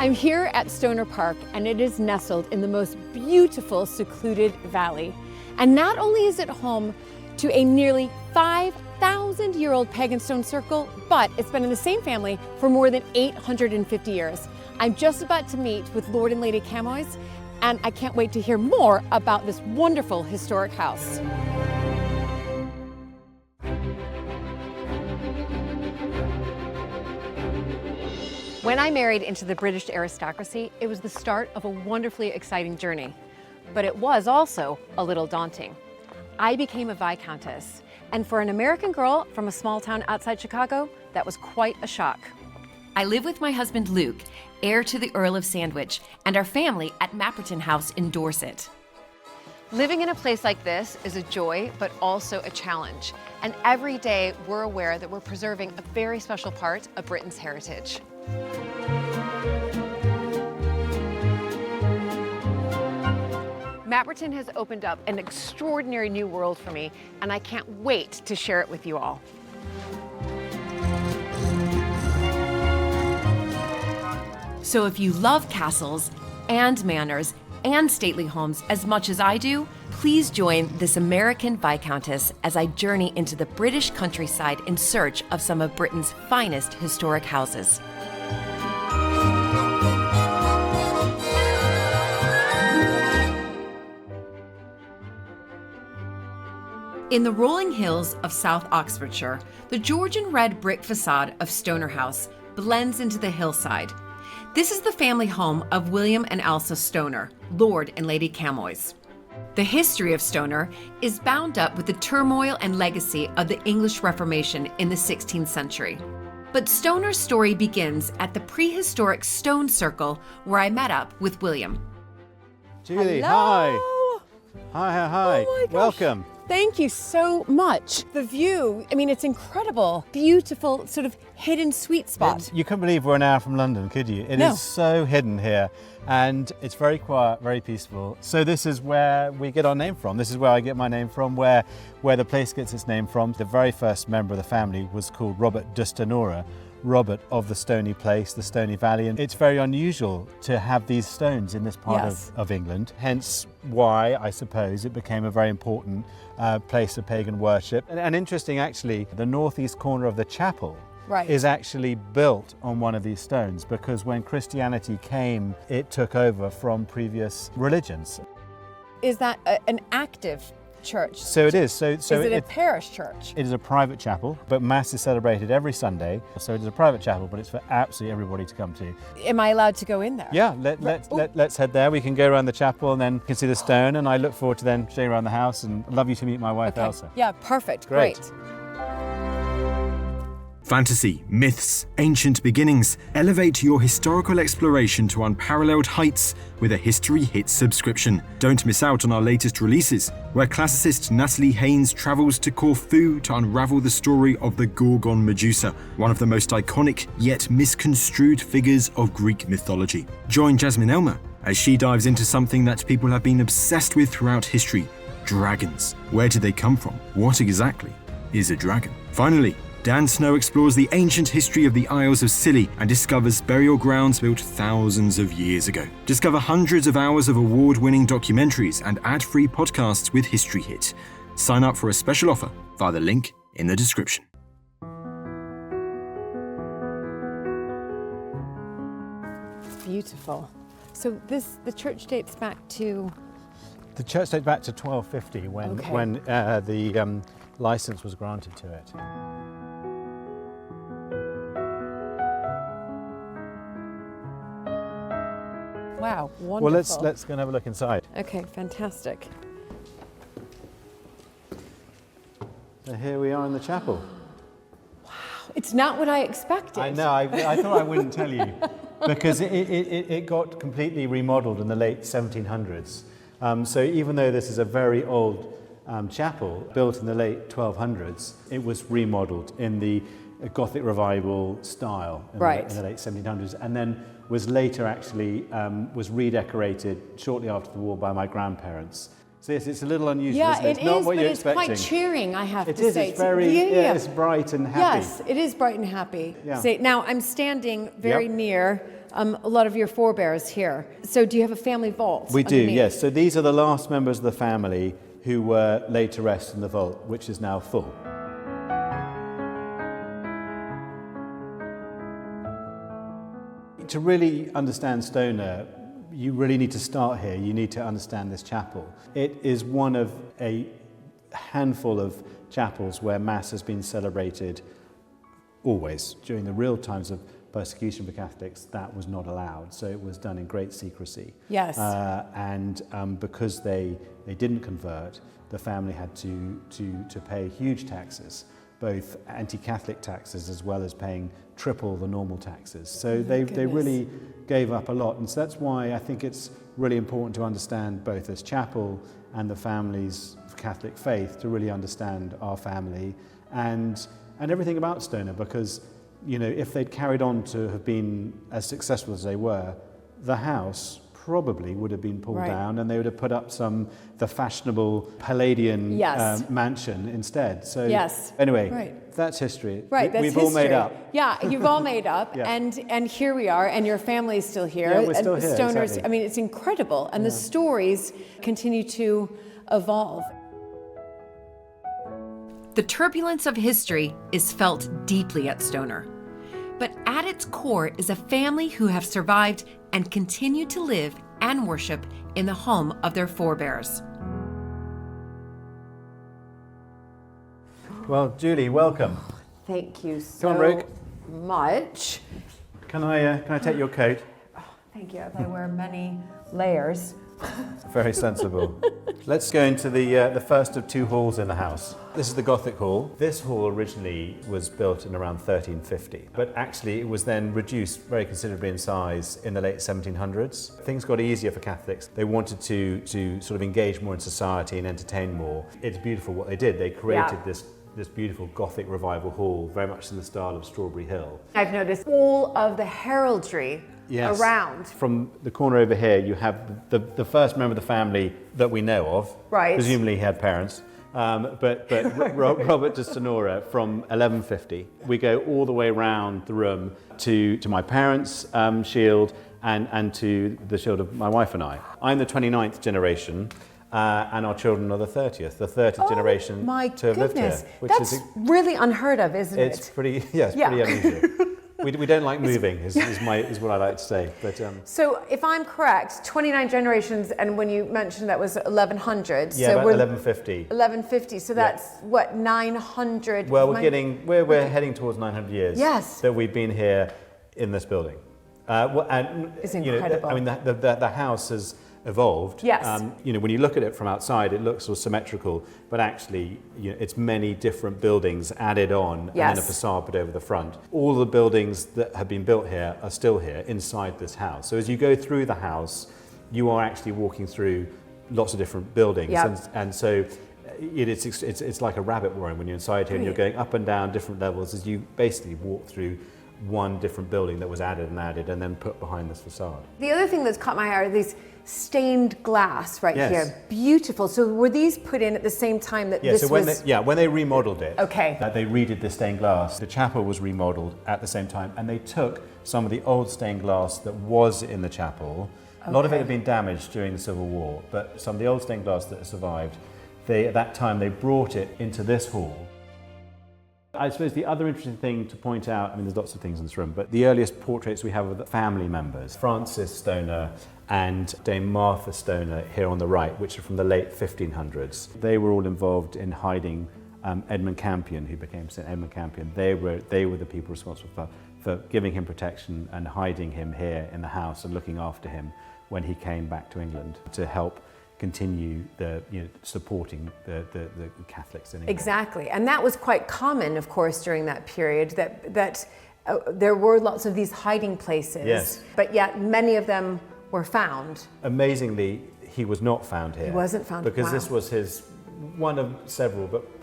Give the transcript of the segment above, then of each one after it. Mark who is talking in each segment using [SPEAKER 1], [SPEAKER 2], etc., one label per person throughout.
[SPEAKER 1] I'm here at Stonor Park, and it is nestled in the most beautiful, secluded valley. And not only is it home to a nearly 5,000-year-old pagan stone circle, but it's been in the same family for more than 850 years. I'm just about to meet with Lord and Lady Camoys, and I can't wait to hear more about this wonderful historic house. When I married into the British aristocracy, it was the start of a wonderfully exciting journey. But it was also a little daunting. I became a Viscountess, and for an American girl from a small town outside Chicago, that was quite a shock. I live with my husband Luke, heir to the Earl of Sandwich, and our family at Mapperton House in Dorset. Living in a place like this is a joy, but also a challenge. And every day we're aware that we're preserving a very special part of Britain's heritage. Mapperton has opened up an extraordinary new world for me, and I can't wait to share it with you all. So if you love castles and manors and stately homes as much as I do, please join this American Viscountess as I journey into the British countryside in search of some of Britain's finest historic houses. In the rolling hills of South Oxfordshire, the Georgian red brick facade of Stonor House blends into the hillside. This is the family home of William and Elsa Stonor, Lord and Lady Camoys. The history of Stonor is bound up with the turmoil and legacy of the English Reformation in the 16th century. But Stonor's story begins at the prehistoric stone circle where I met up with William.
[SPEAKER 2] Julie,
[SPEAKER 1] Hello.
[SPEAKER 2] hi. Hi.
[SPEAKER 1] Oh my gosh.
[SPEAKER 2] Welcome.
[SPEAKER 1] Thank you so much. The view, I mean, it's incredible. Beautiful, sort of hidden sweet spot.
[SPEAKER 2] You couldn't believe we're an hour from London, could you? It
[SPEAKER 1] No.
[SPEAKER 2] is so hidden here, and it's very quiet, very peaceful. So this is where we get our name from. This is where I get my name from, where the place gets its name from. The very first member of the family was called Robert de Stonora, Robert of the Stony Place, the Stony Valley, and it's very unusual to have these stones in this part of England. Hence why, I suppose, it became a very important place of pagan worship. And interesting, actually, the northeast corner of the chapel is actually built on one of these stones, because when Christianity came, it took over from previous religions.
[SPEAKER 1] Is that an active church?
[SPEAKER 2] So it is. So
[SPEAKER 1] is it a parish church?
[SPEAKER 2] It is a private chapel, but Mass is celebrated every Sunday. So it is a private chapel, but it's for absolutely everybody to come to.
[SPEAKER 1] Am I allowed to go in there?
[SPEAKER 2] Yeah, let's head there. We can go around the chapel and then you can see the stone, and I look forward to then showing around the house, and I'd love you to meet my wife, Elsa.
[SPEAKER 1] Yeah, perfect.
[SPEAKER 2] Great.
[SPEAKER 3] Fantasy, myths, ancient beginnings. Elevate your historical exploration to unparalleled heights with a History Hits subscription. Don't miss out on our latest releases, where classicist Natalie Haynes travels to Corfu to unravel the story of the Gorgon Medusa, one of the most iconic yet misconstrued figures of Greek mythology. Join Jasmine Elmer as she dives into something that people have been obsessed with throughout history: dragons. Where did they come from? What exactly is a dragon? Finally, Dan Snow explores the ancient history of the Isles of Scilly and discovers burial grounds built thousands of years ago. Discover hundreds of hours of award-winning documentaries and ad-free podcasts with History Hit. Sign up for a special offer via the link in the description.
[SPEAKER 1] Beautiful. So the church dates back to?
[SPEAKER 2] The church dates back to 1250 when the license was granted to it.
[SPEAKER 1] Wow, wonderful.
[SPEAKER 2] Well, let's go and have a look inside.
[SPEAKER 1] Okay, fantastic.
[SPEAKER 2] So here we are in the chapel.
[SPEAKER 1] It's not what I expected.
[SPEAKER 2] I know, I thought I wouldn't tell you, because it got completely remodeled in the late 1700s. So even though this is a very old chapel, built in the late 1200s, it was remodeled in the Gothic revival style in the late 1700s, and then was later actually was redecorated shortly after the war by my grandparents. So yes, it's a little unusual, isn't it?
[SPEAKER 1] It's not what you're expecting. It's quite cheering, I have to say.
[SPEAKER 2] It's very, it's bright and happy.
[SPEAKER 1] Yes, it is bright and happy.
[SPEAKER 2] Yeah.
[SPEAKER 1] Now, I'm standing very near a lot of your forebears here. So do you have a family vault?
[SPEAKER 2] We do,
[SPEAKER 1] underneath?
[SPEAKER 2] yes. So these are the last members of the family who were laid to rest in the vault, which is now full. To really understand Stonor, you really need to start here. You need to understand this chapel. It is one of a handful of chapels where Mass has been celebrated always. During the real times of persecution for Catholics, that was not allowed, so it was done in great secrecy.
[SPEAKER 1] Yes.
[SPEAKER 2] Because they didn't convert, the family had to pay huge taxes, both anti-Catholic taxes as well as paying triple the normal taxes. So they really gave up a lot, and so that's why I think it's really important to understand both this chapel and the family's Catholic faith, to really understand our family and everything about Stonor, because if they'd carried on to have been as successful as they were, the house probably would have been pulled down, and they would have put up the fashionable Palladian mansion instead. So anyway, that's history.
[SPEAKER 1] Right, that's
[SPEAKER 2] We've
[SPEAKER 1] history.
[SPEAKER 2] all made up.
[SPEAKER 1] Yeah, you've all made up,
[SPEAKER 2] Yeah.
[SPEAKER 1] and here we are, and your family's still here.
[SPEAKER 2] Yeah, we're still here,
[SPEAKER 1] Stonor's,
[SPEAKER 2] exactly.
[SPEAKER 1] I mean, it's incredible, and the stories continue to evolve.
[SPEAKER 4] The turbulence of history is felt deeply at Stonor. But at its core is a family who have survived and continue to live and worship in the home of their forebears.
[SPEAKER 2] Well, Julie, welcome.
[SPEAKER 1] Thank you
[SPEAKER 2] Come on, Rogue.
[SPEAKER 1] much.
[SPEAKER 2] Can I take your coat?
[SPEAKER 1] Thank you. As I wear many layers.
[SPEAKER 2] Very sensible. Let's go into the first of two halls in the house. This is the Gothic hall. This hall originally was built in around 1350, but actually it was then reduced very considerably in size in the late 1700s. Things got easier for Catholics. They wanted to sort of engage more in society and entertain more. It's beautiful what they did. They created this beautiful Gothic revival hall, very much in the style of Strawberry Hill.
[SPEAKER 1] I've noticed all of the heraldry around.
[SPEAKER 2] From the corner over here, you have the first member of the family that we know of.
[SPEAKER 1] Right.
[SPEAKER 2] Presumably he had parents. But Robert de Stonor from 1150. We go all the way around the room to my parents' shield and to the shield of my wife and I. I'm the 29th generation. And our children are the 30th generation to have lived here.
[SPEAKER 1] That's really unheard of, isn't it?
[SPEAKER 2] It's pretty unusual. We don't like moving, is what I like to say. But
[SPEAKER 1] so, if I'm correct, 29 generations, and when you mentioned that was 1100,
[SPEAKER 2] yeah,
[SPEAKER 1] so
[SPEAKER 2] about
[SPEAKER 1] we're
[SPEAKER 2] 1150.
[SPEAKER 1] 1150. So that's what 900.
[SPEAKER 2] Well, we're heading towards 900 years.
[SPEAKER 1] Yes.
[SPEAKER 2] That we've been here in this building.
[SPEAKER 1] It's incredible.
[SPEAKER 2] I mean, the house has evolved.
[SPEAKER 1] Yes.
[SPEAKER 2] When you look at it from outside, it looks sort of symmetrical, but actually, it's many different buildings added on, and then a facade put over the front. All the buildings that have been built here are still here inside this house. So as you go through the house, you are actually walking through lots of different buildings, and so it's like a rabbit warren when you're inside here, and you're going up and down different levels as you basically walk through one different building that was added and then put behind this facade.
[SPEAKER 1] The other thing that's caught my eye are these stained glass
[SPEAKER 2] Yes.
[SPEAKER 1] here. Beautiful. So were these put in at the same time that this was?
[SPEAKER 2] When they remodeled it,
[SPEAKER 1] Okay.
[SPEAKER 2] They redid the stained glass. The chapel was remodeled at the same time, and they took some of the old stained glass that was in the chapel. A lot of it had been damaged during the Civil War, but some of the old stained glass that survived, at that time they brought it into this hall. I suppose the other interesting thing to point out, I mean, there's lots of things in this room, but the earliest portraits we have of the family members, Francis Stonor and Dame Martha Stonor here on the right, which are from the late 1500s. They were all involved in hiding Edmund Campion, who became St. Edmund Campion. They were the people responsible for giving him protection and hiding him here in the house and looking after him when he came back to England to help continue supporting the Catholics in England.
[SPEAKER 1] Exactly, and that was quite common, of course, during that period. That there were lots of these hiding places.
[SPEAKER 2] Yes.
[SPEAKER 1] But yet many of them were found.
[SPEAKER 2] Amazingly, he was not found here.
[SPEAKER 1] He wasn't found.
[SPEAKER 2] Because
[SPEAKER 1] wow.
[SPEAKER 2] this was his one of several, but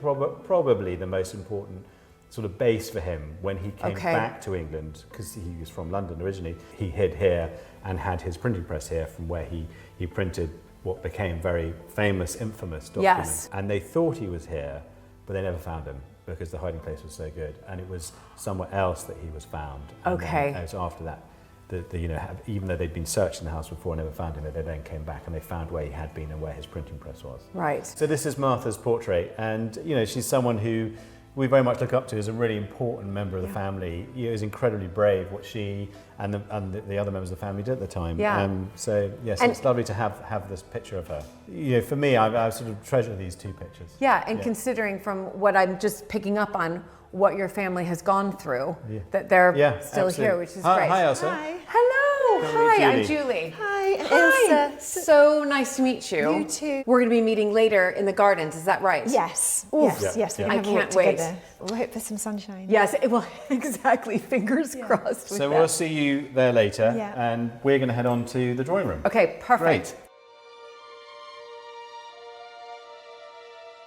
[SPEAKER 2] probably the most important sort of base for him when he came back to England, because he was from London originally. He hid here and had his printing press here, from where he printed what became very famous, infamous documents.
[SPEAKER 1] Yes.
[SPEAKER 2] And they thought he was here, but they never found him because the hiding place was so good. And it was somewhere else that he was found. And
[SPEAKER 1] Okay.
[SPEAKER 2] then it was after that even though they'd been searching the house before and never found him, they then came back and they found where he had been and where his printing press was.
[SPEAKER 1] Right.
[SPEAKER 2] So this is Martha's portrait, and she's someone who we very much look up to as a really important member of the family. It was incredibly brave what she and the other members of the family did at the time.
[SPEAKER 1] Yeah.
[SPEAKER 2] So yes, it's lovely to have this picture of her. For me, I sort of treasure these two pictures.
[SPEAKER 1] Yeah, and considering from what I'm just picking up on what your family has gone through, that they're still
[SPEAKER 2] absolutely.
[SPEAKER 1] here, which is great.
[SPEAKER 2] Hi, Elsa.
[SPEAKER 5] Hi.
[SPEAKER 1] Hello.
[SPEAKER 2] Come meet
[SPEAKER 1] Hi, I'm
[SPEAKER 2] Julie.
[SPEAKER 1] Julie.
[SPEAKER 5] Hi,
[SPEAKER 1] Hi.
[SPEAKER 5] Elsa.
[SPEAKER 1] So nice to meet you.
[SPEAKER 5] You too.
[SPEAKER 1] We're going to be meeting later in the gardens, is that right?
[SPEAKER 5] Yes.
[SPEAKER 1] Oof.
[SPEAKER 5] Yes. We
[SPEAKER 1] I
[SPEAKER 5] have a walk
[SPEAKER 1] can't wait.
[SPEAKER 5] together. We'll hope for some sunshine.
[SPEAKER 1] Yes, well, exactly. Fingers crossed. With
[SPEAKER 2] So
[SPEAKER 1] that.
[SPEAKER 2] we'll see you there later,
[SPEAKER 5] Yeah.
[SPEAKER 2] and we're going to head on to the drawing room.
[SPEAKER 1] Okay, perfect.
[SPEAKER 2] Great.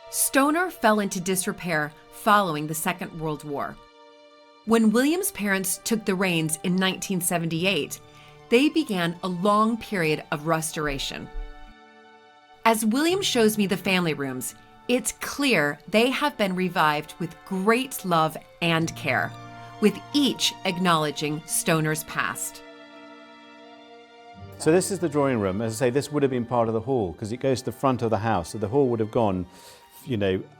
[SPEAKER 4] Stonor fell into disrepair following the Second World War. When William's parents took the reins in 1978, they began a long period of restoration. As William shows me the family rooms, it's clear they have been revived with great love and care, with each acknowledging Stonor's past.
[SPEAKER 2] So this is the drawing room. As I say, this would have been part of the hall because it goes to the front of the house. So the hall would have gone,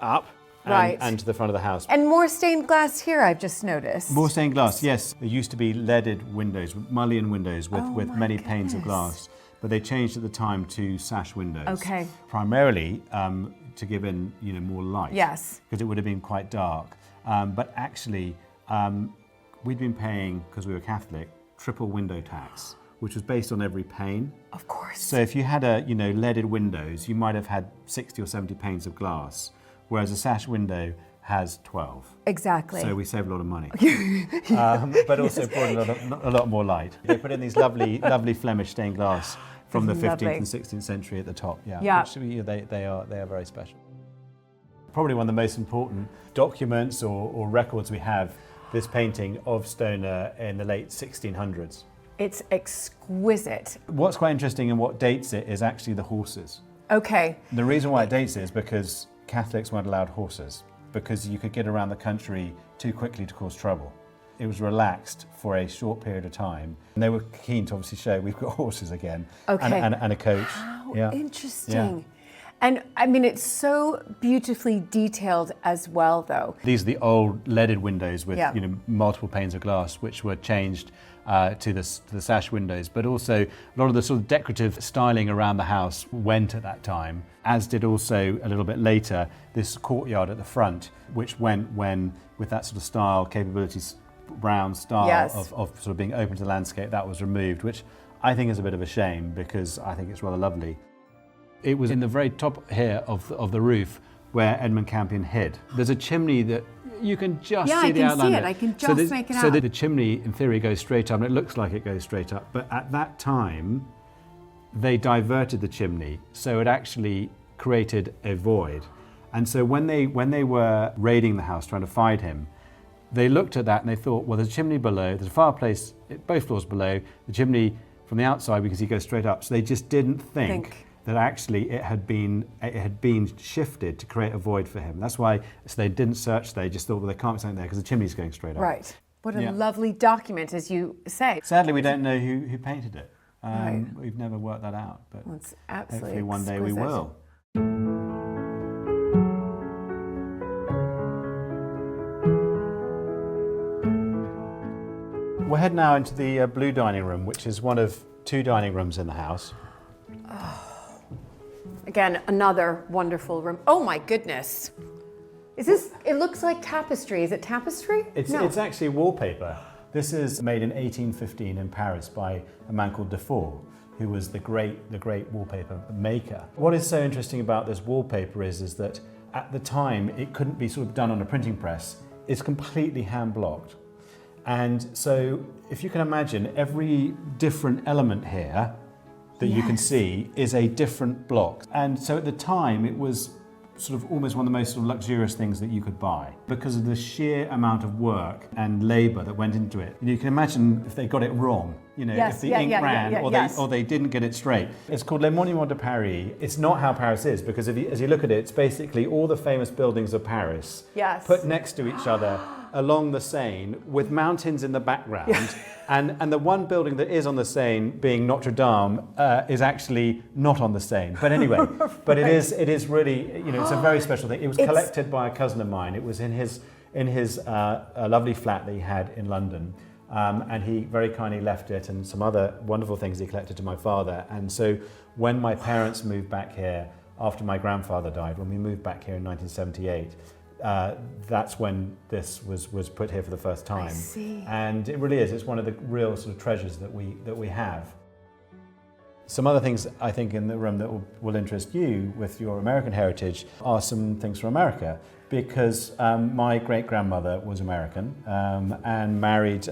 [SPEAKER 2] up and to the front of the house.
[SPEAKER 1] And more stained glass here, I've just noticed.
[SPEAKER 2] More stained glass, yes. There used to be leaded windows, mullion windows with many panes of glass, but they changed at the time to sash windows.
[SPEAKER 1] Okay.
[SPEAKER 2] Primarily to give in, more light.
[SPEAKER 1] Yes.
[SPEAKER 2] Because it would have been quite dark. But actually, we'd been paying, because we were Catholic, triple window tax, which was based on every pane.
[SPEAKER 1] Of course.
[SPEAKER 2] So if you had leaded windows, you might have had 60 or 70 panes of glass, whereas a sash window has 12.
[SPEAKER 1] Exactly.
[SPEAKER 2] So we save a lot of money, but also brought a lot more light. They put in these lovely Flemish stained glass from the 15th
[SPEAKER 1] Lovely.
[SPEAKER 2] and 16th century at the top.
[SPEAKER 1] Yeah.
[SPEAKER 2] Which, they are very special. Probably one of the most important documents or records we have. This painting of Stonor in the late 1600s.
[SPEAKER 1] It's exquisite.
[SPEAKER 2] What's quite interesting and what dates it is actually the horses.
[SPEAKER 1] Okay.
[SPEAKER 2] The reason why it dates it is because Catholics weren't allowed horses, because you could get around the country too quickly to cause trouble. It was relaxed for a short period of time. And they were keen to obviously show we've got horses again.
[SPEAKER 1] Okay.
[SPEAKER 2] And a coach.
[SPEAKER 1] How interesting. And I mean, it's so beautifully detailed as well, though.
[SPEAKER 2] These are the old leaded windows with
[SPEAKER 1] Yeah.
[SPEAKER 2] multiple panes of glass, which were changed to the sash windows. But also a lot of the sort of decorative styling around the house went at that time, as did also a little bit later this courtyard at the front, which went when with that sort of style, capabilities, brown style
[SPEAKER 1] Yes.
[SPEAKER 2] of sort of being open to the landscape, that was removed, which I think is a bit of a shame because I think it's rather lovely. It was in the very top here of the roof where Edmund Campion hid. There's a chimney that you can just see the outline.
[SPEAKER 1] Yeah, I can see it. I can just make it out.
[SPEAKER 2] So the chimney, in theory, goes straight up, and it looks like it goes straight up. But at that time, they diverted the chimney, so it actually created a void. And so when they were raiding the house, trying to find him, they looked at that and they thought, well, there's a chimney below, there's a fireplace both floors below, the chimney from the outside we can see goes straight up. So they just didn't think that actually it had been shifted to create a void for him. That's why they didn't search. They just thought, well, there can't be something there because the chimney's going straight up.
[SPEAKER 1] Right. What a lovely document, as you say.
[SPEAKER 2] Sadly, we don't know who painted it.
[SPEAKER 1] Right.
[SPEAKER 2] We've never worked that out, but
[SPEAKER 1] Well, it's absolutely
[SPEAKER 2] hopefully one day we
[SPEAKER 1] exquisite.
[SPEAKER 2] will. We'll head now into the blue dining room, which is one of two dining rooms in the house.
[SPEAKER 1] Again, another wonderful room. Oh my goodness. Is this, it looks like tapestry. Is it tapestry?
[SPEAKER 2] It's actually wallpaper. This is made in 1815 in Paris by a man called Dufour, who was the great wallpaper maker. What is so interesting about this wallpaper is that at the time it couldn't be sort of done on a printing press. It's completely hand blocked. And so if you can imagine, every different element here that you can see is a different block. And so at the time it was sort of almost one of the most sort of luxurious things that you could buy because of the sheer amount of work and labour that went into it. You can imagine if they got it wrong, if the ink ran or they didn't get it straight. It's called Les Monuments de Paris. It's not how Paris is because as you look at it, it's basically all the famous buildings of Paris put next to each other along the Seine with mountains in the background. And the one building that is on the Seine, being Notre Dame, is actually not on the Seine. But anyway, but it is really, it's a very special thing. It was collected by a cousin of mine. It was in his lovely flat that he had in London. And he very kindly left it and some other wonderful things he collected to my father. And so when my parents moved back here, after my grandfather died, when we moved back here in 1978, that's when this was put here for the first time. I
[SPEAKER 5] see.
[SPEAKER 2] And it really is. It's one of the real sort of treasures that we have. Some other things I think in the room that will interest you with your American heritage are some things from America, because my great-grandmother was American and married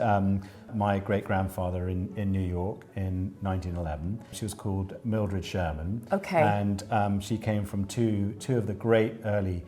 [SPEAKER 2] my great-grandfather in New York in 1911. She was called Mildred Sherman.
[SPEAKER 5] Okay.
[SPEAKER 2] And she came from two of the great early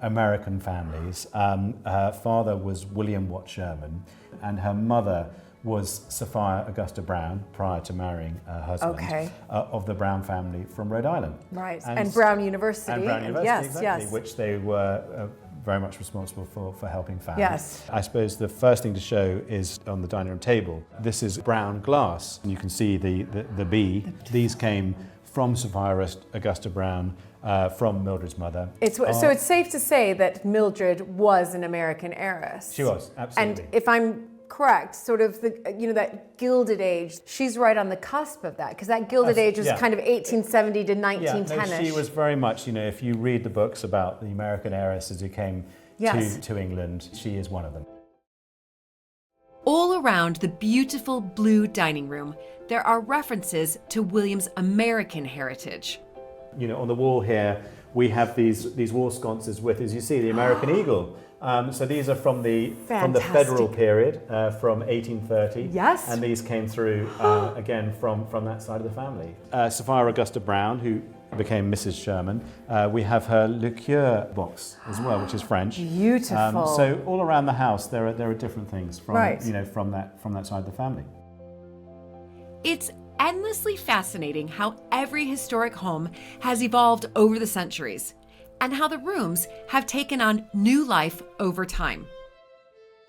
[SPEAKER 2] American families. Her father was William Watt Sherman, and her mother was Sophia Augusta Brown, prior to marrying her husband, of the Brown family from Rhode Island.
[SPEAKER 5] Right, and Brown University.
[SPEAKER 2] And Brown University,
[SPEAKER 5] yes,
[SPEAKER 2] exactly,
[SPEAKER 5] yes.
[SPEAKER 2] which they were very much responsible for helping found.
[SPEAKER 5] Yes.
[SPEAKER 2] I suppose the first thing to show is on the dining room table. This is brown glass, and you can see the bee. These came from Sophia Augusta Brown, from Mildred's mother.
[SPEAKER 5] So it's safe to say that Mildred was an American heiress.
[SPEAKER 2] She was, absolutely.
[SPEAKER 5] And if I'm correct, sort of that Gilded Age, she's right on the cusp of that, because that Gilded Age was kind of 1870 to 1910-ish.
[SPEAKER 2] Yeah, no, she was very much, if you read the books about the American heiresses who came to England, she is one of them.
[SPEAKER 4] All around the beautiful blue dining room, there are references to William's American heritage.
[SPEAKER 2] On the wall here, we have these wall sconces with, as you see, the American eagle. So these are from the federal period, from 1830.
[SPEAKER 5] Yes.
[SPEAKER 2] And these came through, again, from that side of the family. Sophia Augusta Brown, who became Mrs. Sherman, we have her liqueur box as well, which is French.
[SPEAKER 5] Beautiful.
[SPEAKER 2] So all around the house, there are different things from, from that side of the family.
[SPEAKER 4] It's endlessly fascinating how every historic home has evolved over the centuries, and how the rooms have taken on new life over time.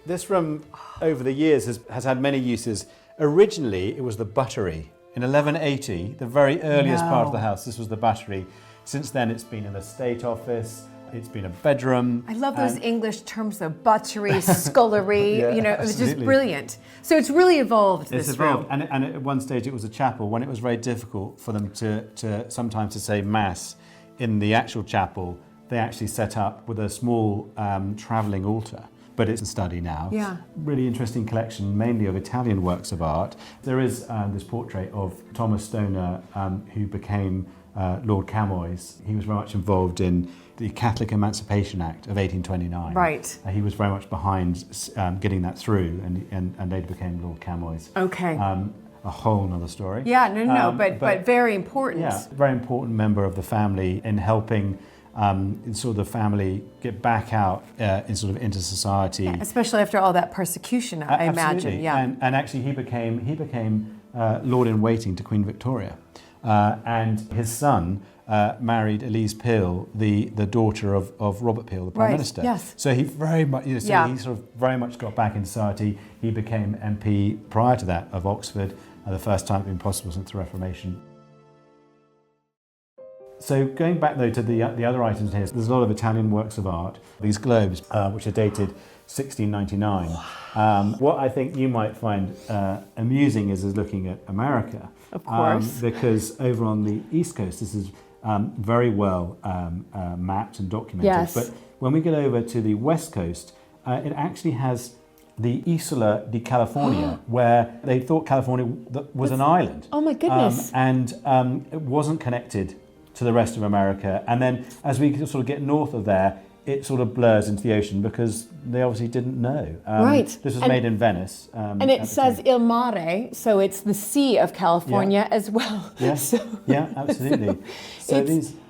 [SPEAKER 2] This room, over the years, has had many uses. Originally, it was the buttery. In 1180, the very earliest part of the house, this was the buttery. Since then, it's been an estate office, it's been a bedroom.
[SPEAKER 5] I love those English terms, though, buttery, scullery, it was just brilliant. So it's really evolved, this room.
[SPEAKER 2] And at one stage, it was a chapel. When it was very difficult for them to sometimes to say Mass in the actual chapel, they actually set up with a small travelling altar. But it's a study now.
[SPEAKER 5] Yeah.
[SPEAKER 2] Really interesting collection, mainly of Italian works of art. There is this portrait of Thomas Stonor, who became Lord Camoys. He was very much involved in the Catholic Emancipation Act of 1829.
[SPEAKER 5] Right.
[SPEAKER 2] He was very much behind getting that through, and later became Lord Camoys.
[SPEAKER 5] Okay.
[SPEAKER 2] A whole nother story.
[SPEAKER 5] Yeah, no, but very important.
[SPEAKER 2] Yeah, very important member of the family in helping sort of the family get back out into society.
[SPEAKER 5] Yeah, especially after all that persecution, I imagine. Yeah.
[SPEAKER 2] And actually he became Lord-in-Waiting to Queen Victoria. And his son married Elise Peel, the daughter of Robert Peel, the Prime Minister.
[SPEAKER 5] Yes.
[SPEAKER 2] So he very much, he sort of very much got back in society. He became MP prior to that of Oxford, the first time it's been possible since the Reformation. So going back though to the other items here, there's a lot of Italian works of art. These globes, which are dated 1699. What I think you might find amusing is looking at America.
[SPEAKER 5] Of course.
[SPEAKER 2] Because over on the East Coast, this is very well mapped and documented.
[SPEAKER 5] Yes.
[SPEAKER 2] But when we get over to the West Coast, it actually has the Isla di California, where they thought California was an island.
[SPEAKER 5] Oh my goodness.
[SPEAKER 2] And it wasn't connected to the rest of America. And then as we sort of get north of there, it sort of blurs into the ocean because they obviously didn't know. This was made in Venice.
[SPEAKER 5] And it says Il Mare, so it's the Sea of California as well.
[SPEAKER 2] Yes, yeah, absolutely. So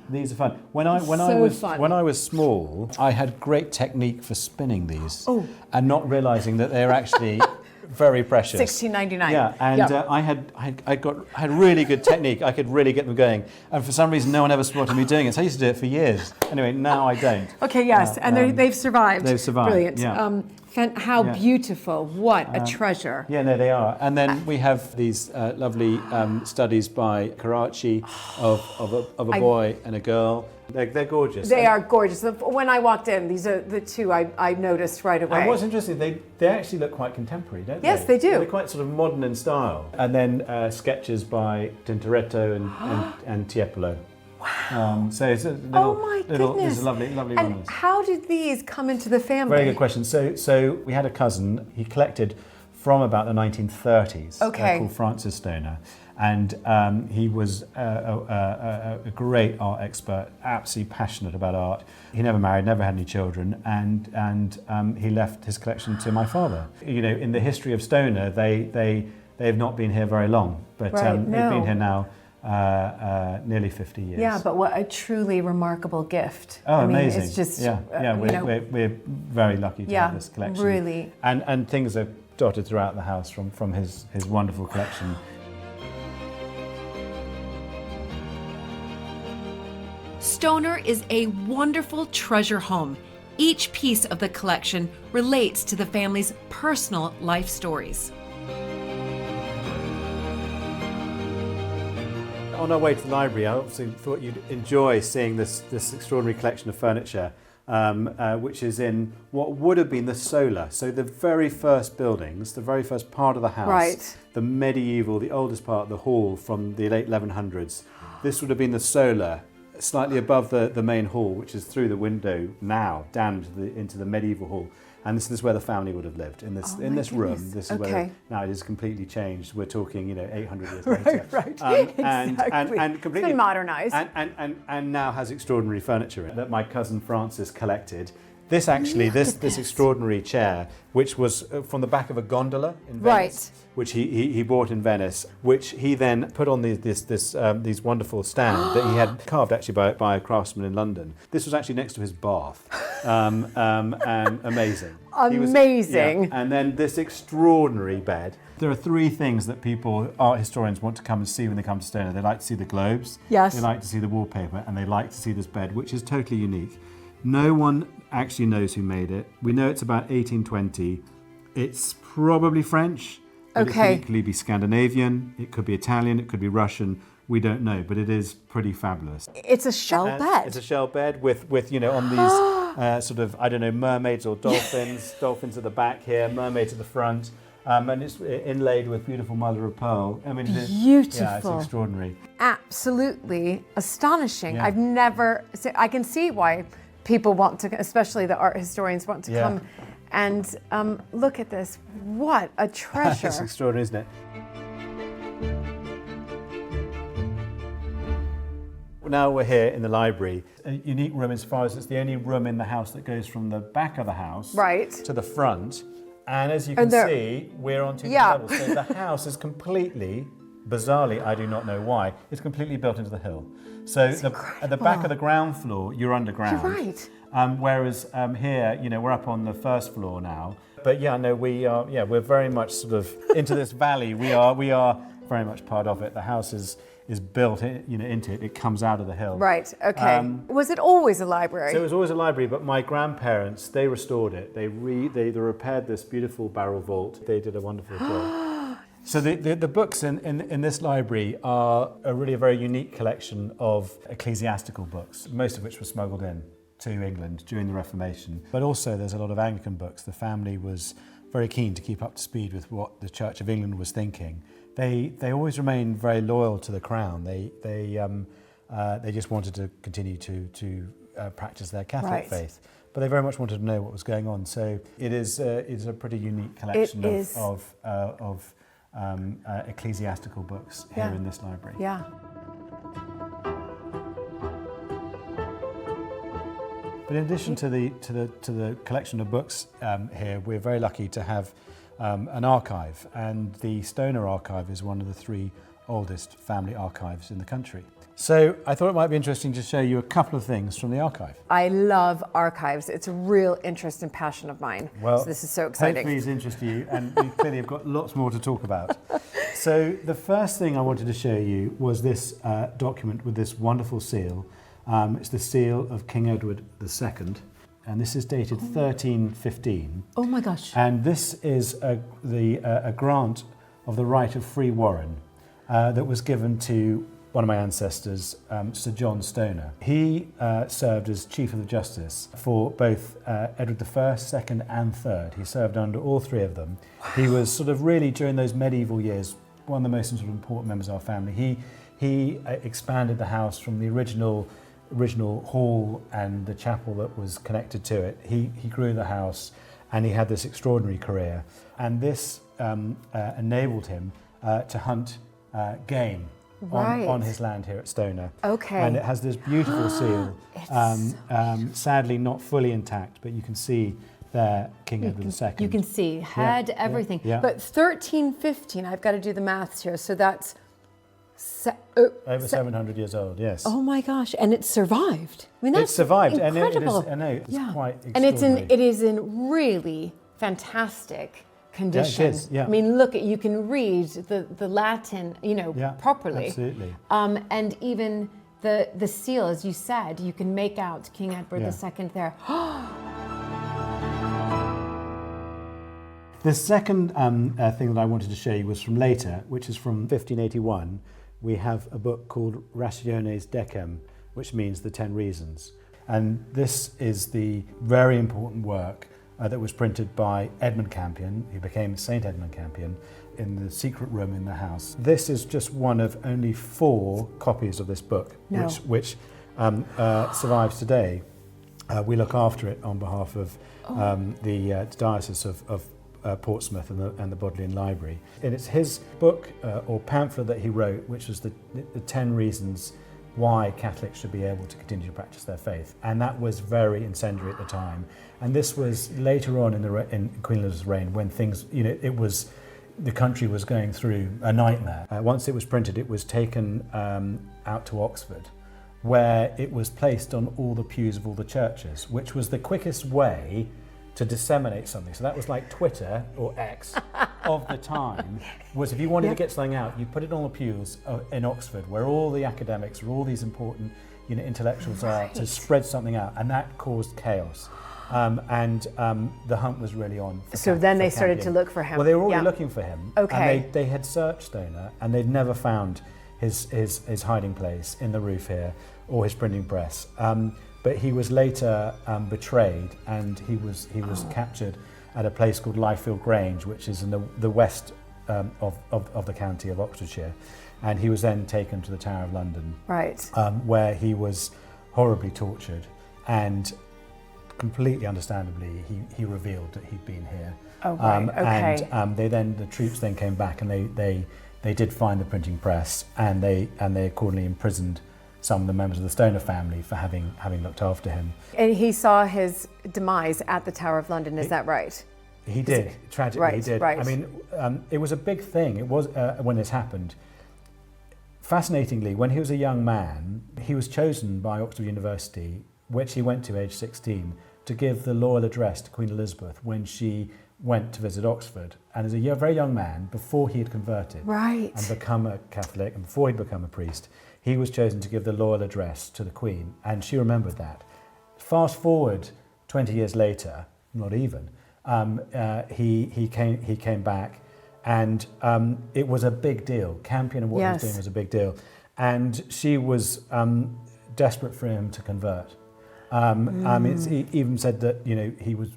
[SPEAKER 2] these are fun. When I was small, I had great technique for spinning these, and not realizing that they're actually very precious.
[SPEAKER 5] 1699.
[SPEAKER 2] Yeah, and I had really good technique. I could really get them going, and for some reason, no one ever spotted me doing it. So I used to do it for years. Anyway, now I don't.
[SPEAKER 5] Okay, yes, and they've survived.
[SPEAKER 2] They've survived.
[SPEAKER 5] Brilliant.
[SPEAKER 2] Yeah.
[SPEAKER 5] How beautiful. What a treasure.
[SPEAKER 2] Yeah, no, they are. And then we have these lovely studies by Karachi of a boy and a girl. They're gorgeous.
[SPEAKER 5] They are gorgeous. When I walked in, these are the two I noticed right away.
[SPEAKER 2] And what's interesting, they actually look quite contemporary, don't they?
[SPEAKER 5] Yes, they do.
[SPEAKER 2] They're quite sort of modern in style. And then sketches by Tintoretto and Tiepolo. Wow. So it's a there's a lovely one.
[SPEAKER 5] And how did these come into the family?
[SPEAKER 2] Very good question. So we had a cousin, he collected from about the 1930s, called Francis Stonor. And he was a great art expert, absolutely passionate about art. He never married, never had any children, and he left his collection to my father. You know, in the history of Stonor, they have not been here very long, but they've been here now nearly 50 years.
[SPEAKER 5] Yeah, but what a truly remarkable gift.
[SPEAKER 2] Oh,
[SPEAKER 5] I mean,
[SPEAKER 2] amazing!
[SPEAKER 5] It's just
[SPEAKER 2] we're very lucky to have this collection.
[SPEAKER 5] Really.
[SPEAKER 2] And things are dotted throughout the house from his wonderful collection.
[SPEAKER 4] Stonor is a wonderful treasure home. Each piece of the collection relates to the family's personal life stories.
[SPEAKER 2] On our way to the library, I obviously thought you'd enjoy seeing this extraordinary collection of furniture, which is in what would have been the solar. So the very first buildings, the very first part of the house, the medieval, the oldest part, the hall from the late 1100s. This would have been the solar, slightly above the main hall, which is through the window now, down into the medieval hall. And this is where the family would have lived, in this room. This is where now it is completely changed. We're talking, 800 years later.
[SPEAKER 5] Right.
[SPEAKER 2] Exactly.
[SPEAKER 5] And completely, it's been modernised.
[SPEAKER 2] And now has extraordinary furniture in it that my cousin Francis collected. This actually, this extraordinary chair, which was from the back of a gondola in Venice, which he bought in Venice, which he then put on these wonderful stand that he had carved actually by a craftsman in London. This was actually next to his bath, and amazing.
[SPEAKER 5] Amazing.
[SPEAKER 2] And then this extraordinary bed. There are three things that art historians want to come and see when they come to Stonor. They like to see the globes,
[SPEAKER 5] yes.
[SPEAKER 2] They like to see the wallpaper, and they like to see this bed, which is totally unique. No one actually knows who made it. We know it's about 1820. It's probably French. But it could equally be Scandinavian. It could be Italian. It could be Russian. We don't know, but it is pretty fabulous.
[SPEAKER 5] It's a shell bed.
[SPEAKER 2] It's a shell bed with on these mermaids or dolphins. Dolphins at the back here, mermaids at the front. And it's inlaid with beautiful mother of pearl. I mean,
[SPEAKER 5] beautiful.
[SPEAKER 2] Yeah, it's extraordinary.
[SPEAKER 5] Absolutely astonishing.
[SPEAKER 2] Yeah.
[SPEAKER 5] I can see why people want to, especially the art historians, want to come and look at this. What a treasure.
[SPEAKER 2] It's extraordinary, isn't it? Now we're here in the library. A unique room as far as it's the only room in the house that goes from the back of the house to the front. And as you can see, we're on two levels. So the house is completely, bizarrely, I do not know why, it's completely built into the hill. So at the back of the ground floor, you're underground.
[SPEAKER 5] You're right.
[SPEAKER 2] Whereas here, we're up on the first floor now. But we're very much sort of into this valley. We are very much part of it. The house is built into it. It comes out of the hill.
[SPEAKER 5] Right, okay. Was it always a library?
[SPEAKER 2] So it was always a library, but my grandparents, they restored it. They repaired this beautiful barrel vault. They did a wonderful job. So the books in this library are really a very unique collection of ecclesiastical books, most of which were smuggled in to England during the Reformation. But also there's a lot of Anglican books. The family was very keen to keep up to speed with what the Church of England was thinking. They always remained very loyal to the crown. They just wanted to continue to practice their Catholic faith, but they very much wanted to know what was going on. So it is a pretty unique collection of ecclesiastical books here in this library.
[SPEAKER 5] Yeah.
[SPEAKER 2] But in addition to the collection of books here, we're very lucky to have an archive, and the Stonor archive is one of the three oldest family archives in the country. So I thought it might be interesting to show you a couple of things from the archive.
[SPEAKER 5] I love archives. It's a real interest and passion of mine.
[SPEAKER 2] Well,
[SPEAKER 5] so this is so exciting.
[SPEAKER 2] Hopefully it's interested you, and we clearly have got lots more to talk about. So the first thing I wanted to show you was this document with this wonderful seal. It's the seal of King Edward II. and this is dated 1315.
[SPEAKER 5] Oh my gosh.
[SPEAKER 2] And this is a grant of the right of free warren that was given to one of my ancestors, Sir John Stonor. He served as Chief of the Justice for both Edward I, II and III. He served under all three of them. Wow. He was sort of really, during those medieval years, one of the most sort of important members of our family. He expanded the house from the original hall and the chapel that was connected to it. He grew the house, and he had this extraordinary career. And this enabled him to hunt game on his land here at Stonor.
[SPEAKER 5] Okay.
[SPEAKER 2] And it has this beautiful seal, sadly not fully intact, but you can see there King Edward II.
[SPEAKER 5] You can see, had everything.
[SPEAKER 2] Yeah.
[SPEAKER 5] But 1315, I've got to do the maths here, so that's...
[SPEAKER 2] Over 700 years old, yes.
[SPEAKER 5] Oh my gosh, and it survived. I mean, that's
[SPEAKER 2] it survived,
[SPEAKER 5] incredible.
[SPEAKER 2] and it's quite extraordinary.
[SPEAKER 5] And it is in really fantastic condition.
[SPEAKER 2] Yeah, it is, yeah.
[SPEAKER 5] I mean, look, you can read the Latin, properly.
[SPEAKER 2] Absolutely.
[SPEAKER 5] And even the seal, as you said, you can make out King Edward II there.
[SPEAKER 2] The second thing that I wanted to show you was from later, which is from 1581. We have a book called Rationes Decem, which means the 10 Reasons. And this is the very important work that was printed by Edmund Campion, who became Saint Edmund Campion, in the secret room in the house. This is just one of only 4 copies of this book, which survives today. We look after it on behalf of the Diocese of Portsmouth and the Bodleian Library. And it's his book or pamphlet that he wrote, which was the 10 reasons why Catholics should be able to continue to practice their faith. And that was very incendiary at the time. And this was later on in Queen Elizabeth's reign, when things, the country was going through a nightmare. Once it was printed, it was taken out to Oxford, where it was placed on all the pews of all the churches, which was the quickest way to disseminate something. So that was like Twitter or X of the time, was if you wanted to get something out, you put it on the pews in Oxford, where all the academics or all these important intellectuals are, to spread something out, and that caused chaos. The hunt was really on.
[SPEAKER 5] So then they started to look for him.
[SPEAKER 2] Well, they were already looking for him.
[SPEAKER 5] Okay.
[SPEAKER 2] And they had searched Stonor, and they'd never found his hiding place in the roof here, or his printing press. But he was later betrayed, and he was captured at a place called Lyfield Grange, which is in the west of the county of Oxfordshire. And he was then taken to the Tower of London, right, where he was horribly tortured, and completely understandably, he revealed that he'd been here.
[SPEAKER 5] Oh, right. Okay.
[SPEAKER 2] And the troops then came back, and they did find the printing press, and they accordingly imprisoned some of the members of the Stonor family for having looked after him.
[SPEAKER 5] And he saw his demise at the Tower of London, is that right?
[SPEAKER 2] He did, tragically,
[SPEAKER 5] right,
[SPEAKER 2] he did.
[SPEAKER 5] Right.
[SPEAKER 2] I mean, it was a big thing. It was when this happened. Fascinatingly, when he was a young man, he was chosen by Oxford University, which he went to age 16, to give the Loyal Address to Queen Elizabeth when she went to visit Oxford. And as a very young man, before he had converted and become a Catholic, and before he'd become a priest, he was chosen to give the Loyal Address to the Queen, and she remembered that. Fast forward 20 years later, not even, he came back, and it was a big deal. Campion and what he was doing was a big deal. And she was desperate for him to convert. He even said that he was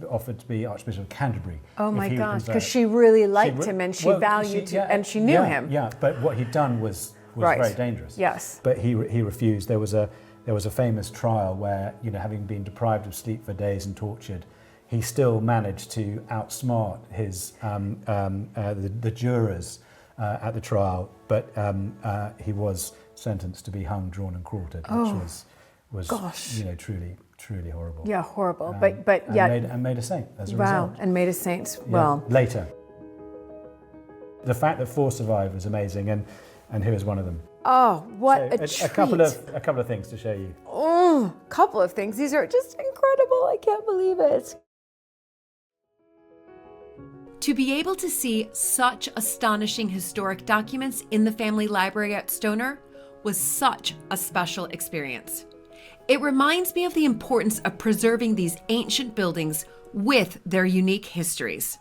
[SPEAKER 2] offered to be Archbishop of Canterbury. Oh my gosh,
[SPEAKER 5] because she really liked him, and she valued him, and she knew him.
[SPEAKER 2] Yeah, but what he'd done was very dangerous. Yes. But he refused. There was a famous trial where, having been deprived of sleep for days and tortured, he still managed to outsmart his the jurors at the trial. But he was sentenced to be hung, drawn, and quartered, which was truly horrible.
[SPEAKER 5] Yeah, horrible. And
[SPEAKER 2] made a saint as a result.
[SPEAKER 5] Wow, and made a saint. Well,
[SPEAKER 2] later. The fact that 4 survived was amazing, and here is one of them.
[SPEAKER 5] Oh, what a treat!
[SPEAKER 2] A couple of things to show you.
[SPEAKER 5] Oh, a couple of things. These are just incredible. I can't believe it.
[SPEAKER 4] To be able to see such astonishing historic documents in the family library at Stonor was such a special experience. It reminds me of the importance of preserving these ancient buildings with their unique histories.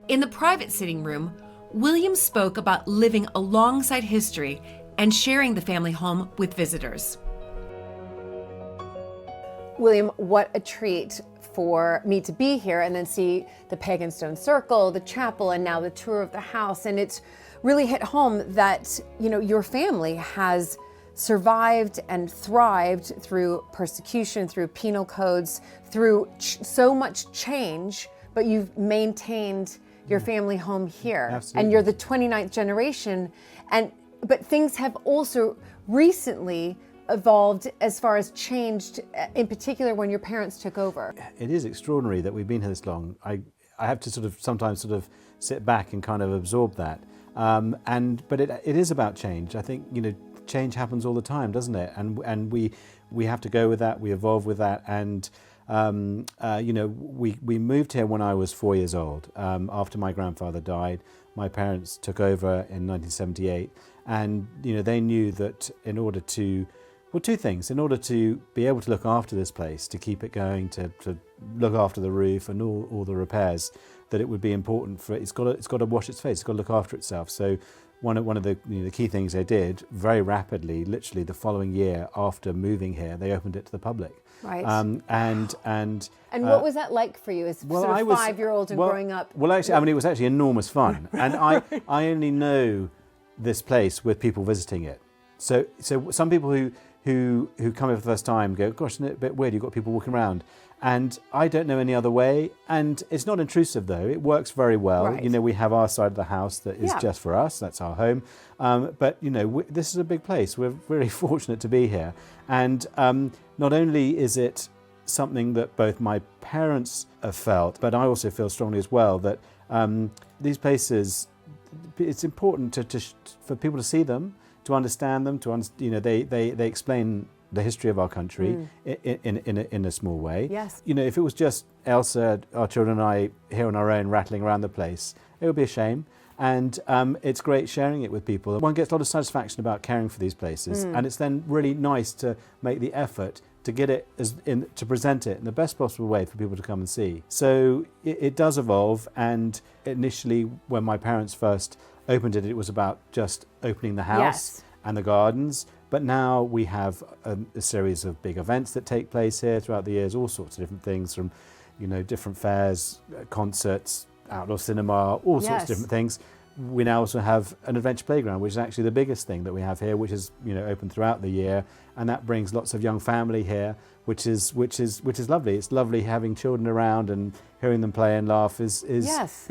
[SPEAKER 4] In the private sitting room, William spoke about living alongside history and sharing the family home with visitors.
[SPEAKER 5] William, what a treat for me to be here and then see the Pagan stone circle, the chapel, and now the tour of the house. And it's really hit home that, you know, your family has survived and thrived through persecution, through penal codes, through so much change, but you've maintained your family home here.
[SPEAKER 2] Absolutely.
[SPEAKER 5] And you're the 29th generation. But things have also recently evolved as far as changed, in particular when your parents took over.
[SPEAKER 2] It is extraordinary that we've been here this long. I have to sometimes sit back and kind of absorb that. But it is about change. I think, you know, change happens all the time, doesn't it? And we have to go with that. We evolve with that. And you know, we moved here when I was 4 years old. After my grandfather died, my parents took over in 1978, and you know, they knew that in order to, well, two things: in order to be able to look after this place, to keep it going, to look after the roof and all the repairs, that it would be important for it's got to wash its face, it's got to look after itself. So one of the, you know, the key things they did very rapidly, literally the following year after moving here, they opened it to the public.
[SPEAKER 5] Right.
[SPEAKER 2] And
[SPEAKER 5] what was that like for you as sort of 5-year-old and growing up?
[SPEAKER 2] Well, actually, I mean, it was actually enormous fun. And I only know this place with people visiting it. So some people who come here for the first time go, gosh, isn't it a bit weird? You've got people walking around. And I don't know any other way. And it's not intrusive, though. It works very well.
[SPEAKER 5] Right.
[SPEAKER 2] You know, we have our side of the house that is just for us. That's our home. But, you know, this is a big place. We're very fortunate to be here. And not only is it something that both my parents have felt, but I also feel strongly as well that these places, it's important for people to see them, to understand them, you know, they explain the history of our country in a small way.
[SPEAKER 5] Yes.
[SPEAKER 2] You know, if it was just Elsa, our children, and I here on our own rattling around the place, it would be a shame. And it's great sharing it with people. One gets a lot of satisfaction about caring for these places, and it's then really nice to make the effort to get it to present it in the best possible way for people to come and see. So it does evolve, and initially when my parents first opened it, it was about just opening the house and the gardens. But now we have a series of big events that take place here throughout the years, all sorts of different things, from, you know, different fairs, concerts, outdoor cinema, all sorts of different things. We now also have an adventure playground, which is actually the biggest thing that we have here, which is, you know, open throughout the year, and that brings lots of young family here, which is lovely. It's lovely having children around, and hearing them play and laugh is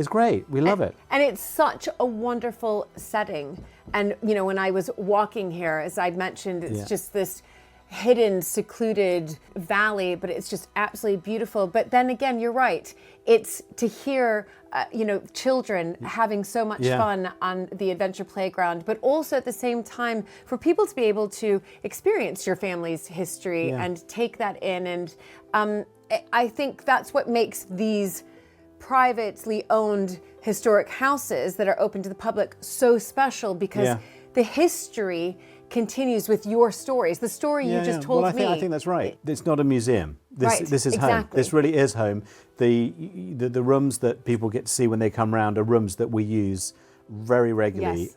[SPEAKER 2] great. We love it.
[SPEAKER 5] And it's such a wonderful setting. And you know, when I was walking here, as I mentioned, it's just this hidden, secluded valley, but it's just absolutely beautiful. But then again, you're right. It's to hear, you know, children having so much fun on the adventure playground, but also at the same time for people to be able to experience your family's history and take that in. And I think that's what makes these privately owned historic houses that are open to the public so special, because the history continues with your stories. The story you just told me.
[SPEAKER 2] I think that's right. It's not a museum. This is home. This really is home. The rooms that people get to see when they come round are rooms that we use very regularly.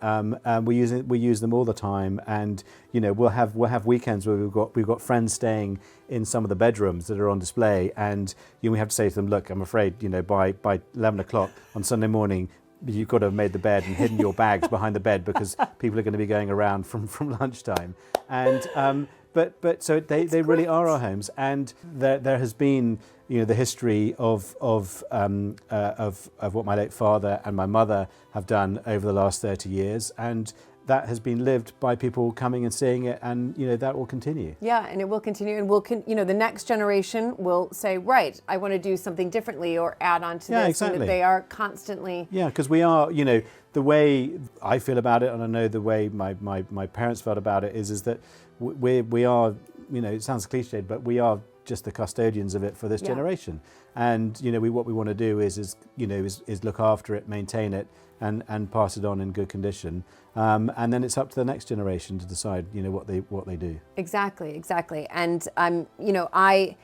[SPEAKER 2] We use them all the time, and you know, we'll have weekends where we've got friends staying in some of the bedrooms that are on display, and you know, we have to say to them, look, I'm afraid, you know, by 11 o'clock on Sunday morning, you've got to have made the bed and hidden your bags behind the bed, because people are going to be going around from lunchtime. And but so they really are our homes, and there has been, you know, the history of what my late father and my mother have done over the last 30 years, and that has been lived by people coming and seeing it, and you know, that will continue. Yeah,
[SPEAKER 5] and it will continue, and you know, the next generation will say, right, I want to do something differently or add on to this.
[SPEAKER 2] Exactly.
[SPEAKER 5] And they are constantly.
[SPEAKER 2] Yeah, because we are, you know, the way I feel about it, and I know the way my parents felt about it is that we are, you know, it sounds cliched, but we are just the custodians of it for this generation. And what we want to do is look after it, maintain it, and pass it on in good condition. And then it's up to the next generation to decide what they do.
[SPEAKER 5] Exactly. And I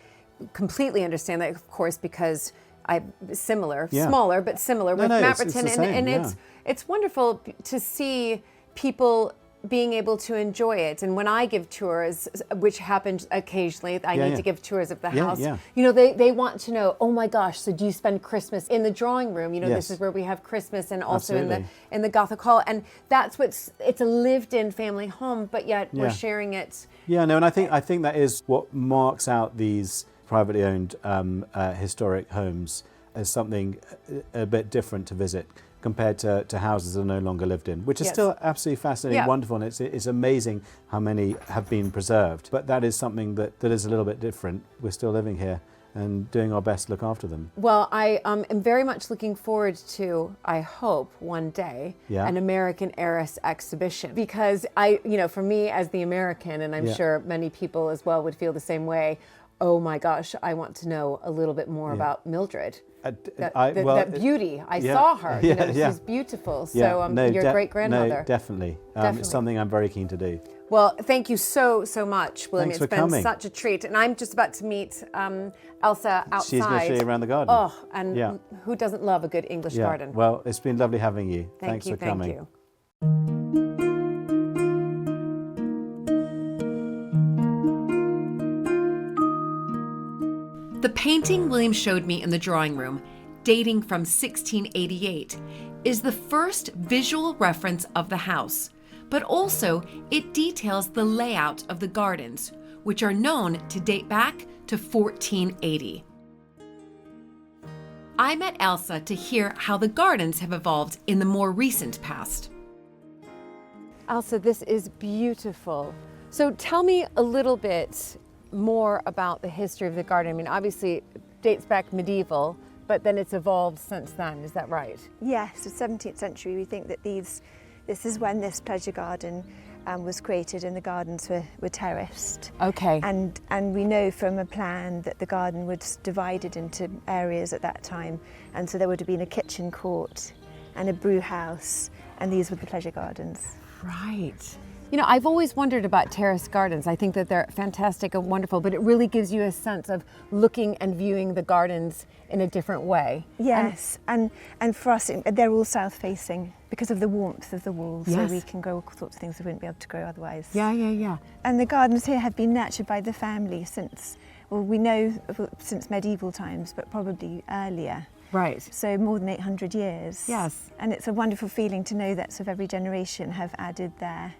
[SPEAKER 5] completely understand that, of course, because I'm similar, smaller but similar with Mapperton, and it's wonderful to see people being able to enjoy it. And when I give tours, which happens occasionally, I need to give tours of the house. They want to know, oh my gosh, so do you spend Christmas in the drawing room? This is where we have Christmas, and also in the Gothic hall. And that's it's a lived-in family home, but yet we're sharing it.
[SPEAKER 2] And I think that is what marks out these privately owned historic homes as something a bit different to visit compared to houses that are no longer lived in, which is still absolutely fascinating, wonderful, and it's amazing how many have been preserved. But that is something that is a little bit different. We're still living here and doing our best to look after them.
[SPEAKER 5] Well, I am very much looking forward to, I hope, one day, an American Heiress exhibition. Because for me as the American, and I'm sure many people as well would feel the same way, oh my gosh, I want to know a little bit more about Mildred. That beauty. I saw her. She's beautiful. So your great-grandmother.
[SPEAKER 2] No, definitely. It's something I'm very keen to do.
[SPEAKER 5] Well, thank you so much, William.
[SPEAKER 2] Thanks for
[SPEAKER 5] been
[SPEAKER 2] coming.
[SPEAKER 5] Such a treat. And I'm just about to meet Elsa outside.
[SPEAKER 2] She's going to show you around the garden.
[SPEAKER 5] Oh, and who doesn't love a good English garden?
[SPEAKER 2] Well, it's been lovely having you. Thanks for coming.
[SPEAKER 5] Thank you.
[SPEAKER 4] The painting William showed me in the drawing room, dating from 1688, is the first visual reference of the house, but also it details the layout of the gardens, which are known to date back to 1480. I met Elsa to hear how the gardens have evolved in the more recent past.
[SPEAKER 5] Elsa, this is beautiful. So tell me a little bit more about the history of the garden. I mean, obviously it dates back medieval, but then it's evolved since then. Is that right?
[SPEAKER 6] Yes, the 17th century. We think that this is when this pleasure garden was created, and the gardens were terraced.
[SPEAKER 5] Okay.
[SPEAKER 6] And we know from a plan that the garden was divided into areas at that time, and so there would have been a kitchen court and a brew house, and these were the pleasure gardens.
[SPEAKER 5] Right. I've always wondered about terrace gardens. I think that they're fantastic and wonderful, but it really gives you a sense of looking and viewing the gardens in a different way.
[SPEAKER 6] Yes, and for us, they're all south-facing because of the warmth of the walls, so we can grow all sorts of things that we wouldn't be able to grow otherwise.
[SPEAKER 5] Yeah.
[SPEAKER 6] And the gardens here have been nurtured by the family since medieval times, but probably earlier.
[SPEAKER 5] Right.
[SPEAKER 6] So more than 800 years.
[SPEAKER 5] Yes.
[SPEAKER 6] And it's a wonderful feeling to know that sort of every generation have added their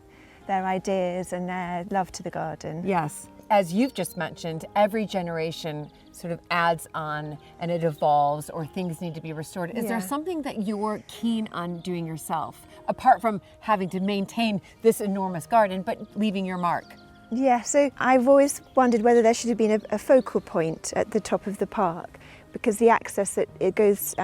[SPEAKER 6] ideas and their love to the garden.
[SPEAKER 5] Yes. As you've just mentioned, every generation sort of adds on and it evolves, or things need to be restored. Is there something that you're keen on doing yourself, apart from having to maintain this enormous garden, but leaving your mark?
[SPEAKER 6] Yeah, so I've always wondered whether there should have been a focal point at the top of the park, because the access, it goes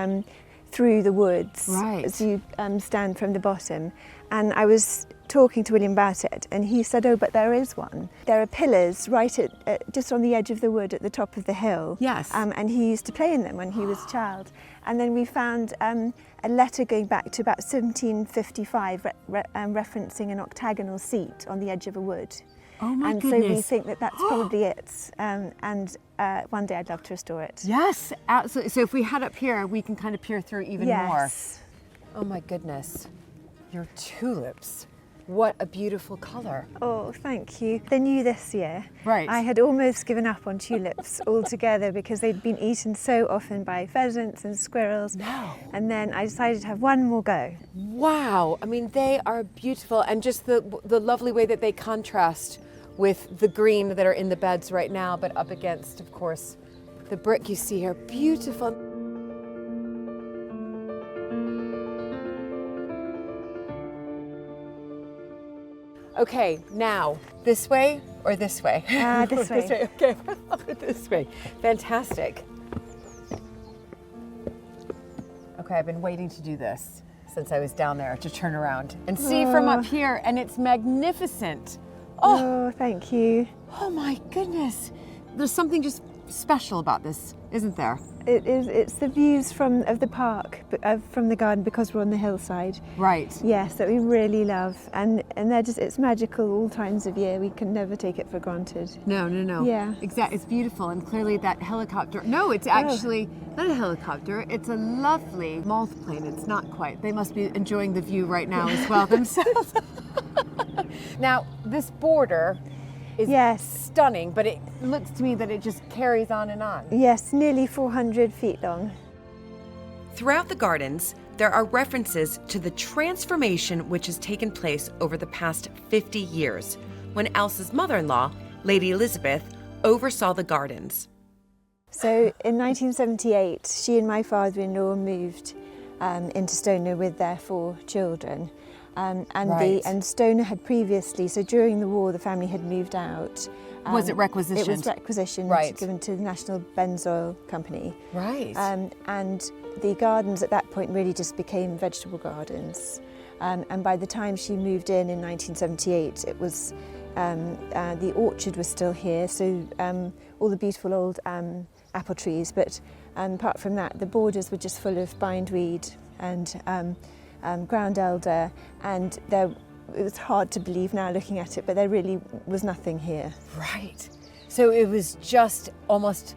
[SPEAKER 6] through the woods as you stand from the bottom. And I was talking to William about it, and he said, oh, but there is one. There are pillars right at just on the edge of the wood at the top of the hill.
[SPEAKER 5] Yes.
[SPEAKER 6] And he used to play in them when he was a child. And then we found a letter going back to about 1755 referencing an octagonal seat on the edge of a wood.
[SPEAKER 5] Oh my
[SPEAKER 6] goodness. And so we think that that's probably it. And one day I'd love to restore it.
[SPEAKER 5] Yes, absolutely. So if we head up here, we can kind of peer through even more. Oh my goodness. Your tulips. What a beautiful color.
[SPEAKER 6] Oh, thank you. They're new this year.
[SPEAKER 5] Right.
[SPEAKER 6] I had almost given up on tulips altogether because they'd been eaten so often by pheasants and squirrels.
[SPEAKER 5] No.
[SPEAKER 6] And then I decided to have one more go.
[SPEAKER 5] Wow. I mean, they are beautiful, and just the lovely way that they contrast with the green that are in the beds right now, but up against, of course, the brick you see here. Beautiful. Okay, now, this way or this way?
[SPEAKER 6] This way.
[SPEAKER 5] This way, okay, this way. Fantastic. Okay, I've been waiting to do this since I was down there, to turn around and see from up here, and it's magnificent.
[SPEAKER 6] Oh, thank you.
[SPEAKER 5] Oh my goodness. There's something just
[SPEAKER 1] special about this, isn't there?
[SPEAKER 6] It is. It's the views of the park, from the garden, because we're on the hillside.
[SPEAKER 1] Right.
[SPEAKER 6] Yes, that we really love, and it's magical all times of year. We can never take it for granted.
[SPEAKER 1] No.
[SPEAKER 6] Yeah.
[SPEAKER 1] Exactly. It's beautiful, and clearly that helicopter. No, it's actually not a helicopter. It's a lovely moth plane. It's not quite. They must be enjoying the view right now as well themselves. Now, this border is stunning, but it looks to me that it just carries on and on.
[SPEAKER 6] Yes, nearly 400 feet long.
[SPEAKER 4] Throughout the gardens, there are references to the transformation which has taken place over the past 50 years, when Elsa's mother-in-law, Lady Elizabeth, oversaw the gardens.
[SPEAKER 6] So in 1978, she and my father-in-law moved into Stonor with their 4 children. And Stonor had previously, so during the war, the family had moved out.
[SPEAKER 1] Was it requisitioned?
[SPEAKER 6] It was requisitioned, given to the National Benzoyl Company.
[SPEAKER 1] Right.
[SPEAKER 6] And the gardens at that point really just became vegetable gardens. And by the time she moved in 1978, it was the orchard was still here, so all the beautiful old apple trees. But apart from that, the borders were just full of bindweed and ground elder, and it was hard to believe now looking at it, but there really was nothing here.
[SPEAKER 1] Right. So it was just almost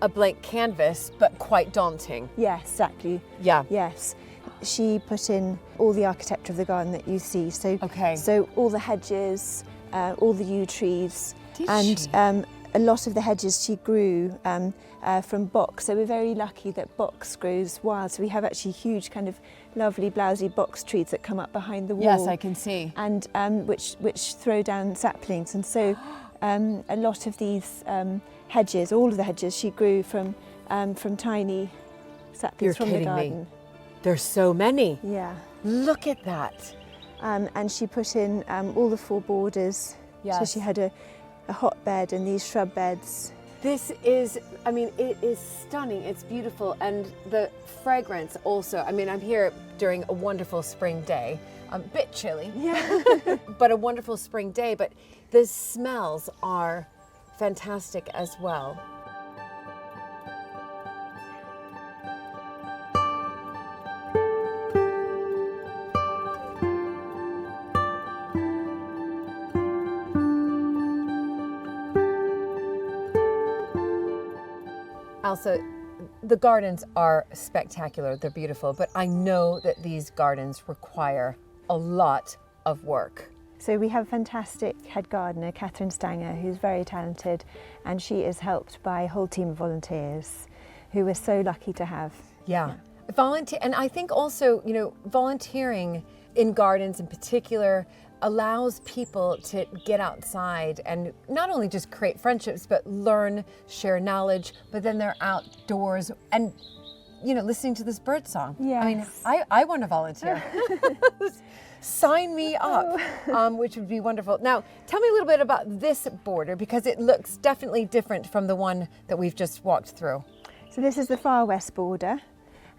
[SPEAKER 1] a blank canvas, but quite daunting.
[SPEAKER 6] Yes, exactly.
[SPEAKER 1] Yeah.
[SPEAKER 6] Yes. She put in all the architecture of the garden that you see. So, so all the hedges, all the yew trees, a lot of the hedges she grew from box. So we're very lucky that box grows wild. So we have actually huge kind of lovely blousy box trees that come up behind the wall.
[SPEAKER 1] Yes, I can see.
[SPEAKER 6] And which throw down saplings. And so a lot of these hedges, all of the hedges she grew from tiny saplings from the garden.
[SPEAKER 1] Me. There's so many.
[SPEAKER 6] Yeah.
[SPEAKER 1] Look at that.
[SPEAKER 6] And she put in all the 4 borders.
[SPEAKER 1] Yes.
[SPEAKER 6] So she had a hotbed and these shrub beds.
[SPEAKER 1] This is, I mean, it is stunning. It's beautiful. And the fragrance also. I mean, I'm here during a wonderful spring day. A bit chilly, but a wonderful spring day. But the smells are fantastic as well. Elsa, the gardens are spectacular, they're beautiful, but I know that these gardens require a lot of work.
[SPEAKER 6] So we have a fantastic head gardener, Catherine Stanger, who's very talented, and she is helped by a whole team of volunteers who we're so lucky to have.
[SPEAKER 1] Yeah. Volunteer, and I think also, you know, volunteering in gardens in particular allows people to get outside and not only just create friendships, but learn, share knowledge, but then they're outdoors and, you know, listening to this bird song.
[SPEAKER 6] Yes.
[SPEAKER 1] I mean, I want to volunteer. Sign me up, which would be wonderful. Now, tell me a little bit about this border, because it looks definitely different from the one that we've just walked through.
[SPEAKER 6] So this is the far west border.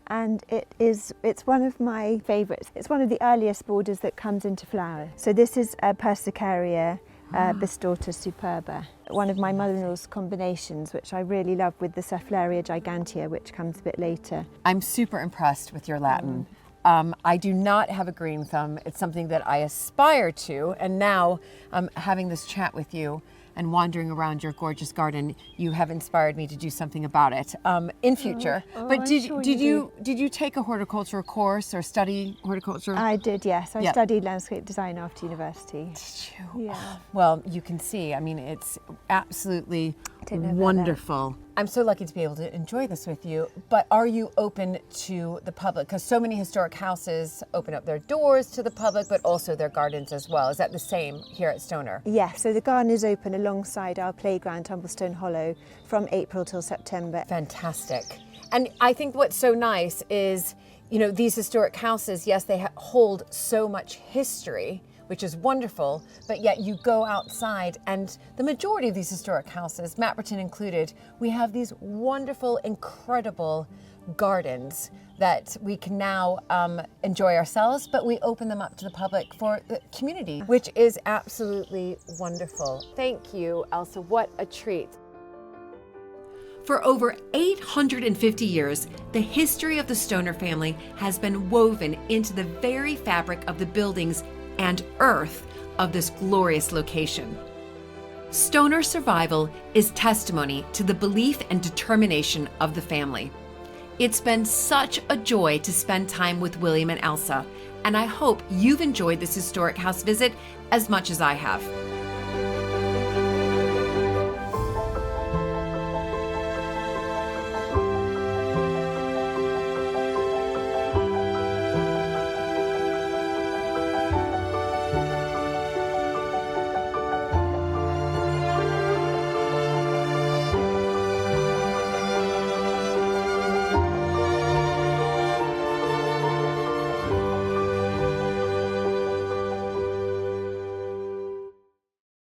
[SPEAKER 6] And it's one of my favourites. It's one of the earliest borders that comes into flower. So this is a Persicaria Bistorta superba, one of my mother-in-law's combinations, which I really love, with the Cephalaria gigantea, which comes a bit later.
[SPEAKER 1] I'm super impressed with your Latin. I do not have a green thumb. It's something that I aspire to, and now having this chat with you and wandering around your gorgeous garden, you have inspired me to do something about it in future. But did you take a horticulture course or study horticulture?
[SPEAKER 6] I did, yes. I studied landscape design after university.
[SPEAKER 1] Did you?
[SPEAKER 6] Yeah.
[SPEAKER 1] Well, you can see. I mean, it's absolutely wonderful. I'm so lucky to be able to enjoy this with you, but are you open to the public? Because so many historic houses open up their doors to the public, but also their gardens as well. Is that the same here at Stonor?
[SPEAKER 6] Yes, so the garden is open alongside our playground, Tumblestone Hollow, from April till September.
[SPEAKER 1] Fantastic. And I think what's so nice is, you know, these historic houses, yes, they hold so much history, which is wonderful, but yet you go outside and the majority of these historic houses, Mapperton included, we have these wonderful, incredible gardens that we can now enjoy ourselves, but we open them up to the public for the community, which is absolutely wonderful. Thank you, Elsa. What a treat.
[SPEAKER 4] For over 850 years, the history of the Stonor family has been woven into the very fabric of the buildings and earth of this glorious location. Stonor survival is testimony to the belief and determination of the family. It's been such a joy to spend time with William and Elsa, and I hope you've enjoyed this historic house visit as much as I have.